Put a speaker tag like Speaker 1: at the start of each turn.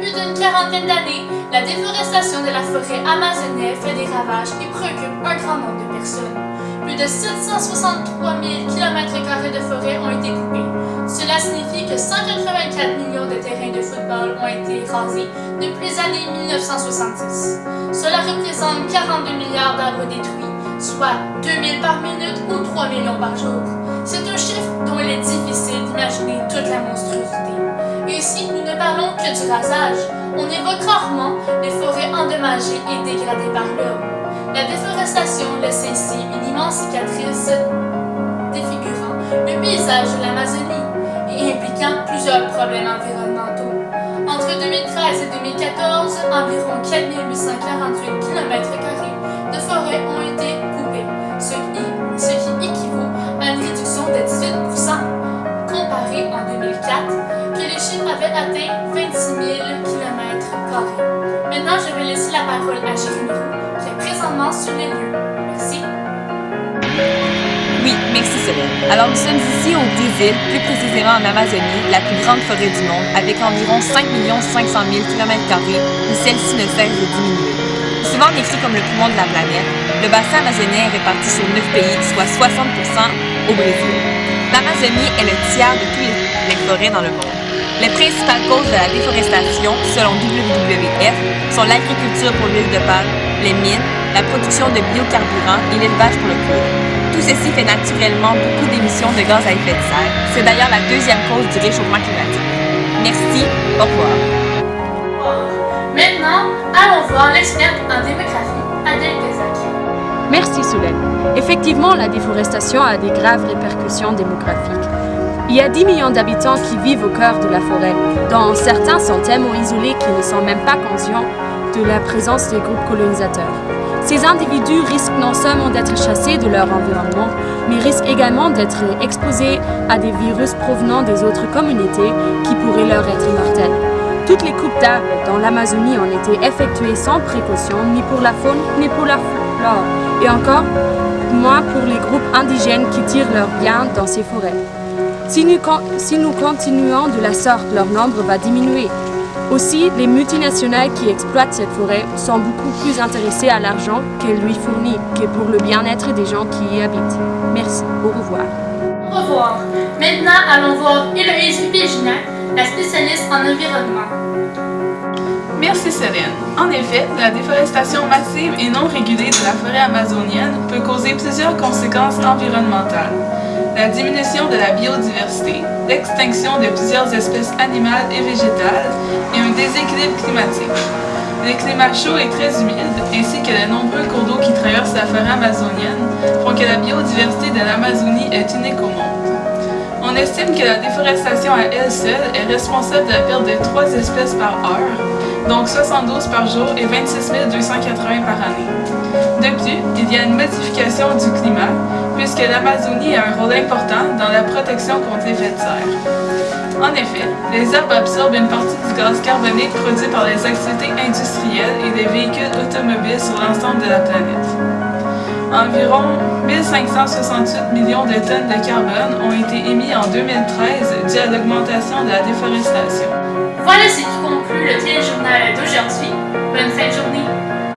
Speaker 1: plus d'une quarantaine d'années, la déforestation de la forêt amazonienne fait des ravages et préoccupe un grand nombre de personnes. Plus de 763 000 km² de forêt ont été coupés. Cela signifie que 184 millions de terrains de football ont été rasés depuis les années 1970. Cela représente 42 milliards d'arbres détruits, soit 2000 par minute ou 3 millions par jour. C'est un chiffre dont il est difficile d'imaginer toute la monstruosité. Et ici, nous ne parlons que du rasage. On évoque rarement les forêts endommagées et dégradées par l'homme. La déforestation laisse ainsi une immense cicatrice défigurant le paysage de l'Amazonie et impliquant plusieurs problèmes environnementaux. Entre 2013 et 2014, environ 4848 km² de forêts ont été coupées, ce qui équivaut à une réduction de 18% comparé en 2004, que les chiffres avaient atteint 26 000 km². Maintenant, je vais laisser la parole à Jérémy Roux, qui est présentement sur les lieux. Merci.
Speaker 2: Oui, merci Solène. Alors nous sommes ici au Brésil, plus précisément en Amazonie, la plus grande forêt du monde, avec environ 5 500 000 km² où celle-ci ne cesse de diminuer. Souvent décrit comme le poumon de la planète, le bassin amazonien est réparti sur 9 pays, soit 60% au Brésil. L'Amazonie est le tiers de toutes les forêts dans le monde. Les principales causes de la déforestation, selon WWF, sont l'agriculture pour l'huile de palme, les mines, la production de biocarburants et l'élevage pour le cuir. Tout ceci fait naturellement beaucoup d'émissions de gaz à effet de serre. C'est d'ailleurs la deuxième cause du réchauffement climatique. Merci, au revoir.
Speaker 1: Maintenant, allons voir l'experte en démographie, Adèle Dezac.
Speaker 3: Merci Solène. Effectivement, la déforestation a des graves répercussions démographiques. Il y a 10 millions d'habitants qui vivent au cœur de la forêt, dont certains sont tellement isolés qu'ils ne sont même pas conscients de la présence des groupes colonisateurs. Ces individus risquent non seulement d'être chassés de leur environnement, mais risquent également d'être exposés à des virus provenant des autres communautés qui pourraient leur être mortels. Toutes les coupes d'arbres dans l'Amazonie ont été effectuées sans précaution, ni pour la faune, ni pour la flore, et encore moins pour les groupes indigènes qui tirent leur bien dans ces forêts. Si nous continuons de la sorte, leur nombre va diminuer. Aussi, les multinationales qui exploitent cette forêt sont beaucoup plus intéressées à l'argent qu'elle lui fournit que pour le bien-être des gens qui y habitent. Merci, au revoir.
Speaker 1: Au revoir. Maintenant, allons voir Héloïse Rubégina, la spécialiste en environnement.
Speaker 4: Merci Solène. En effet, la déforestation massive et non régulée de la forêt amazonienne peut causer plusieurs conséquences environnementales. La diminution de la biodiversité, l'extinction de plusieurs espèces animales et végétales et un déséquilibre climatique. Le climat chaud et très humide, ainsi que les nombreux cours d'eau qui traversent la forêt amazonienne, font que la biodiversité de l'Amazonie est unique au monde. On estime que la déforestation à elle seule est responsable de la perte de 3 espèces par heure, donc 72 par jour et 26 280 par année. De plus, il y a une modification du climat, puisque l'Amazonie a un rôle important dans la protection contre l'effet de serre. En effet, les arbres absorbent une partie du gaz carbonique produit par les activités industrielles et des véhicules automobiles sur l'ensemble de la planète. Environ 1568 millions de tonnes de carbone ont été émis en 2013 dû à l'augmentation de la déforestation.
Speaker 1: Voilà ce qui conclut le